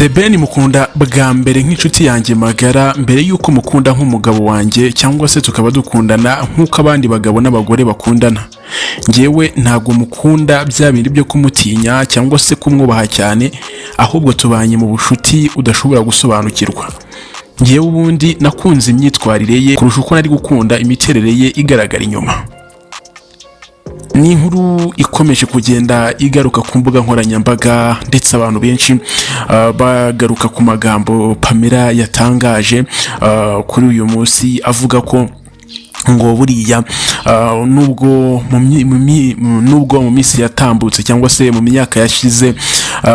The Ben mukunda bwa mbere nk'inshuti yanjye magara mbere yuko mukunda nk'umugabo wanjye cyangwa se tukaba dukundana nk'uko abandi bagabo n'abagore bakundana. Ngewe ntabwo mukunda bya bindi byo kumutinya cyangwa se kumwubaha cyane, ahubwo tubanye mu bushuti udashobora gusobanukirwa. Ngewe ubundi nakunze imyitwarire ye kurusha uko nari gukunda imiterere ye igaragara inyuma. Ni inkuru ikomeje kugenda igaruka ku mbuga nkoranyambaga ndetse abantu benshi bagaruka ku magambo Pamela yatangaje kuri uyu munsi avuga ko ngo buriya nubwo mu minsi yatambutse cyangwa se mu myaka yashize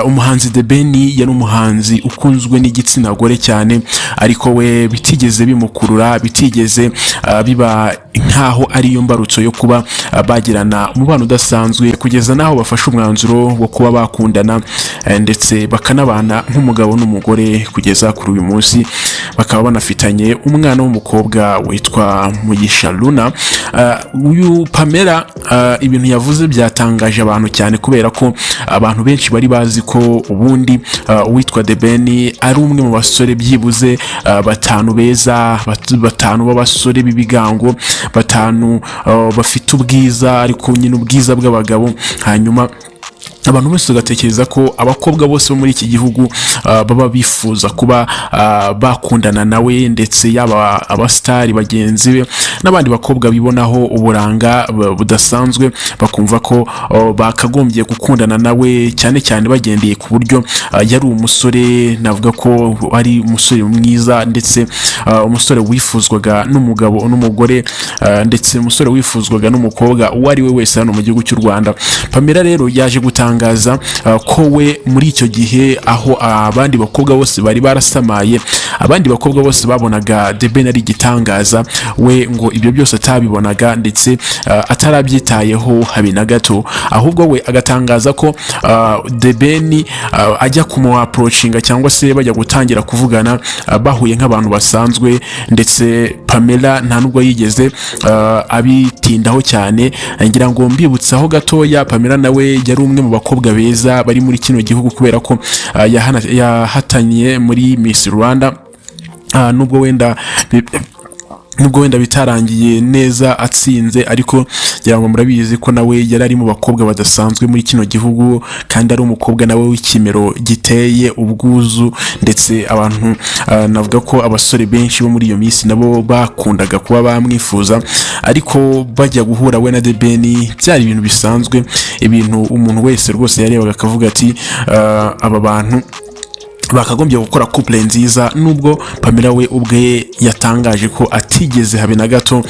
umuhanzi The Ben yari umuhanzi ukunzwe n'igitsina gore cyane, ariko we bitigeze bimukurura, bitigeze biba nkaho ariyo mbarutso yo kuba bagirana umubano udasanzwe kugeza naho bafashe umwanzuro wo kuba bakundana ndetse bakanabana nk'umugabo n'umugore kugeza kuri uyu munsi. Bakaba banafitanye umwana w'umukobwa witwa Luna. Uyu Pamela ibintu yavuze byatangaje abantu cyane kubera ko abantu benshi bari bazi ko ubundi uwitwa The Ben ari umwe mu basore byibuze batanu beza, batanu b'abasore b'ibigango, batanu bafite ubwiza ariko nyine ubwiza bw'abagabo. Hanyuma abantu bose bagatekereza ko abakobwa bose bo muri iki gihugu baba bifuza kuba bakundana nawe, ndetse yaba abastari bagenzi be n'abandi bakobwa bibonaho uburanga budasanzwe bakumva ko bakagombye gukundana nawe, cyane cyane bagendeye ku buryo yari umusore, navuga ko ari umusore mwiza ndetse umusore wifuzwaga n'umugabo n'umugore, ndetse umusore wifuzwaga n'umukobwa uwo ari we wese hano mu gihugu cy'u Rwanda. Pamela rero yaje gutangaza ko we muri icyo gihe aho abandi bakobwa bose bari barasamaye, abandi bakobwa bose babonaga The Ben ari igitangaza, we ngo ibyo byose atabibonaga ndetse atarabyitayeho habe na gato, ahubwo we agatangaza ko The Ben ajya kumuapproachinga cyangwa se bajya gutangira kuvugana bahuye nk'abantu basanzwe, ndetse Pamela nta nubwo yigeze abitindaho cyane. Ngira ngo mbibutsaho gatoya, Pamela nawe yari umwe mu bakobwa beza bari muri kino gihugu kubera ko yahatanye muri Miss Rwanda, nubwo wenda bitarangiye neza atsinze, ariko ngira ngo murabizi ko nawe yari ari mu bakobwa badasanzwe muri kino gihugu, kandi ari umukobwa nawe w'ikimero giteye ubwuzu, ndetse abantu navuga ko abasore benshi bo muri iyo minsi nabo bakundaga kuba bamwifuza. Ariko bajya guhura we na The Ben byari ibintu bisanzwe, ibintu umuntu wese rwose yarebaga akavuga ati aba bantu bakagombye gukora couple nziza, nubwo Pamela we ubwe yatangaje ko atigeze habe na gato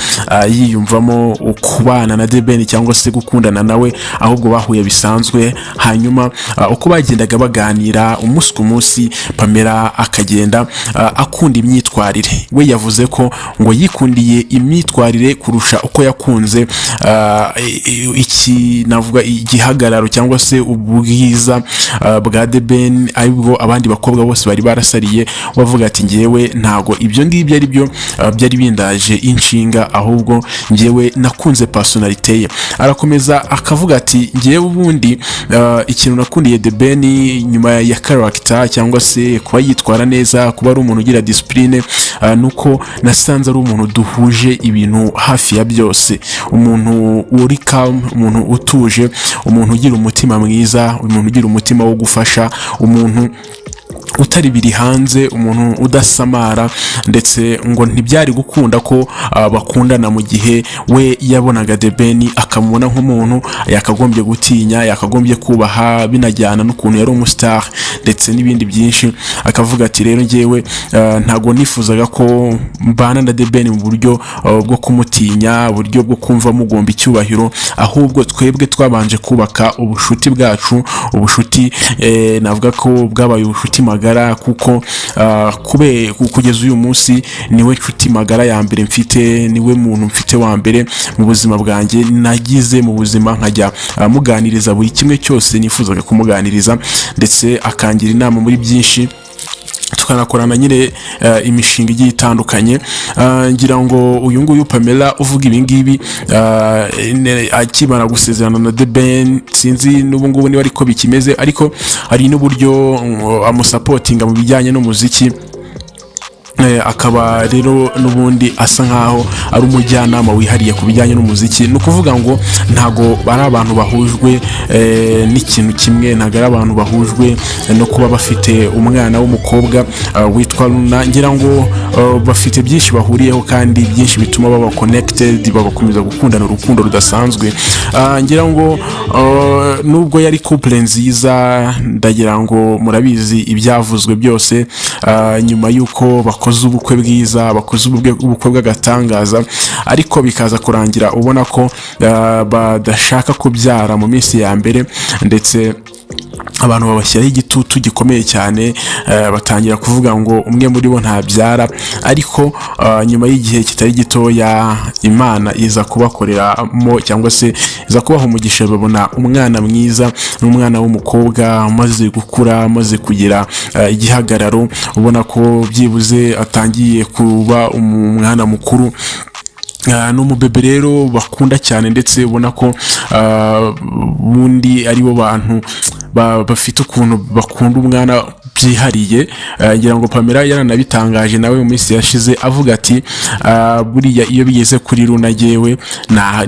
yiyumvamo kubana na The Ben cyangwa se gukundana nawe, ahubwo bahuye bisanzwe. Hanyuma uko bagendaga baganira umunsi ku munsi, Pamela akagenda akunda imyitwarire. We yavuze ko ngo yikundiye imyitwarire kurusha uko yakunze navuga igihagararo cyangwa se ubwiza bwa The Ben, aribwo abandi bakobwa bose bari barasariye. Wavuga ati ngewe ntago ibyo ngibyo ari byo byari bindaje inshinga, ahubwo ngewe nakunze personality ye. Arakomeza akavuga ati ngewe ubundi ikintu nakundiye The Ben nyuma ya character cyangwa se kuba yitwara neza, kuba ari umuntu ugira discipline, nuko nasanze ari umuntu duhuje ibintu hafi ya byose, umuntu uri calm, umuntu utuje, umuntu ugira umutima mwiza, umuntu ugira umutima wo gufasha, umuntu utari biri hanze, umuntu udasamara, ndetse ngo ntibyari gukunda ko bakundana mu gihe we yabonaga The Ben akamubona nk'umuntu yakagombye gutinya, yakagombye kubaha, binajyana n'ukuntu yari umustar ndetse n'ibindi byinshi. Akavuga ati rero ngewe ntago nifuzaga ko mbana na The Ben mu buryo bwo kumutinya, buryo bwo kumva mugomba icyubahiro, ahubwo twebwe twabanje kubaka ubushuti bwacu, ubushuti navuga ko bwabaye ubushuti magara, kuko kugeza uyu munsi niwe nshuti magara ya mbere mfite, niwe muntu mfite wa mbere mu buzima bwanjye nagize mu buzima, nkajya muganiriza buri kimwe cyose nifuzaga kumuganiriza, ndetse akangira inama muri byinshi tukanakorana nyine imishinga igiye itandukanye. Ngira ngo uyu nguyu Pamela uvuga ibi ngibi akibana gusezerana na The Ben, sinzi n'ubu ngubu niba ariko bikimeze, ariko hari n'uburyo amusapotinga mu bijyanye n'umuziki. Akaba rero n'ubundi asa nkaho ari umujyanama wihariye ku bijyanye n'umuziki. Ni ukuvuga ngo ntago ari abantu bahujwe n'ikintu kimwe, ntago ari abantu bahujwe no kuba bafite umwana w'umukobwa witwa Luna. Ngira ngo bafite byinshi bahuriyeho kandi byinshi bituma baba connected, bagakomeza gukundana urukundo rudasanzwe. Ngira ngo nubwo yari couple nziza, ndagira ngo murabizi ibyavuzwe byose nyuma y'uko bakoze ubukwe bwiza, bakoze ubukwe bw'agatangaza, ariko bikaza kurangira ubona ko badashaka kubyara mu minsi ya mbere, ndetse abantu babashyiraho igitutu gikomeye cyane. Batangira kuvuga ngo umwe muri bo ntabyara, ariko nyuma y'igihe kitari gitoya Imana iza kubakoreramo cyangwa se iza kubaha umugisha, babona umwana mwiza n'umwana w'umukobwa umaze gukura, amaze kugira igihagararo, ubona ko byibuze atangiye kuba umwana mukuru. N'umubebe rero bakunda cyane, ndetse ubona ko bundi aribo bantu bafite ukuntu bakunda umwana byihariye. Ngira ngo Pamela yaranabitangaje nawe mu minsi yashize avuga ati buriya iyo bigeze kuri Luna jewe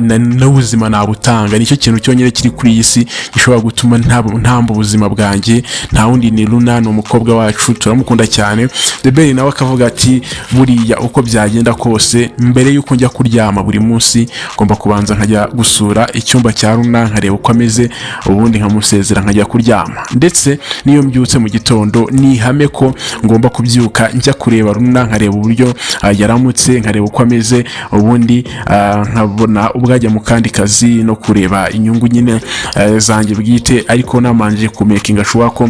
n'ubuzima nabutanga, nicyo kintu cyonyine kiri kuri iyi si gishobora gutuma ntamba ubuzima bwanjye, nta wundi ni Luna, ni umukobwa wacu, turamukunda cyane. The Ben nawe akavuga ati buriya uko byagenda kose, mbere y'uko njya kuryama buri munsi ngomba kubanza nkajya gusura icyumba cya Luna nkareba uko ameze, ubundi nkamusezera nkajya kuryama. Ndetse niyo mbyutse mu gitondo ni ihame ko ngomba kubyuka njya kureba Luna, nkareba uburyo yaramutse, nkareba uko ameze, ubundi nkabona ubwajya mu kandi kazi no kureba inyungu nyine zanjye bwite, ariko namanje kumekinga shuwa ko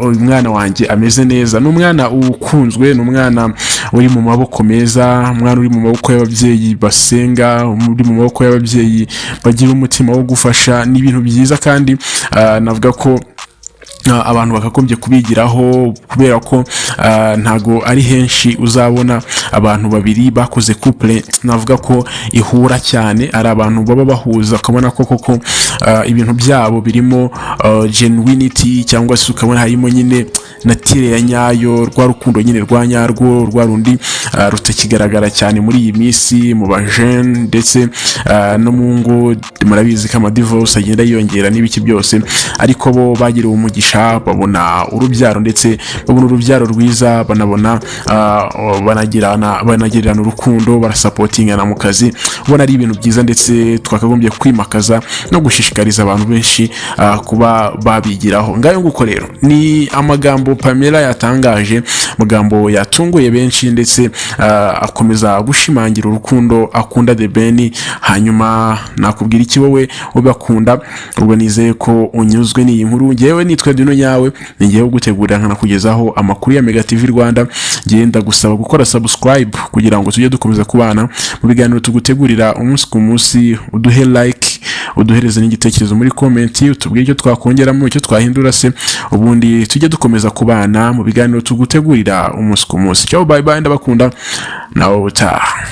umwana wanjye ameze neza. N'umwana ukunzwe, n'umwana uri mu maboko meza, umwana uri mu maboko y'ababyeyi basenga, uri mu maboko y'ababyeyi bagira umutima wo gufasha. Ni ibintu byiza kandi navuga ko abantu bakagombye kubigiraho, kubera ko ntago ari henshi uzabona abantu babiri bakoze couple navuga ko ihura cyane, ari abantu baba bahuza, ukabona ko koko ibintu byabo birimo genuinity, cyangwa se ukabona harimo nyine natire ya nyayo, rwa rukundo nyine rwa nyarwo, rwa rundi rutakigaragara cyane muri iyi minsi mu bajene, ndetse no mu ngo murabizi ko divorce agenda yiyongera n'ibiki byose, ariko bo bagiriwe umugisha, babona urubyaro, ndetse babona urubyaro rwiza, banabona banagirana urukundo, barasapotingana mu kazi. Ubona ari ibintu byiza, ndetse twakagombye kwimakaza no gushishikariza abantu benshi kuba babigiraho. Ngayo nguko rero ni amagambo Pamela yatangaje, amagambo yatunguye benshi, ndetse akomeza gushimangira urukundo akunda The Ben. Hanyuma nakubwira iki wowe ubakunda, ubwo nizeye ko unyuzwe n'iyi nkuru. Ngewe nitwe Dino yawe, ngiye gutegurira nkanakugezaho amakuru ya Mega TV Rwanda. Ngenda gusaba gukora subscribe kugira ngo tujye dukomeza kubana mu biganiro tugutegurira umunsi ku munsi. Uduhe like, uduhereze n'igitekerezo muri comment, utubwire icyo twakongeramo, icyo twahindura se, ubundi tujye dukomeza kubana mu biganiro tugutegurira umunsi ku munsi. Ciao, bye bye, ndabakunda nawe utaha.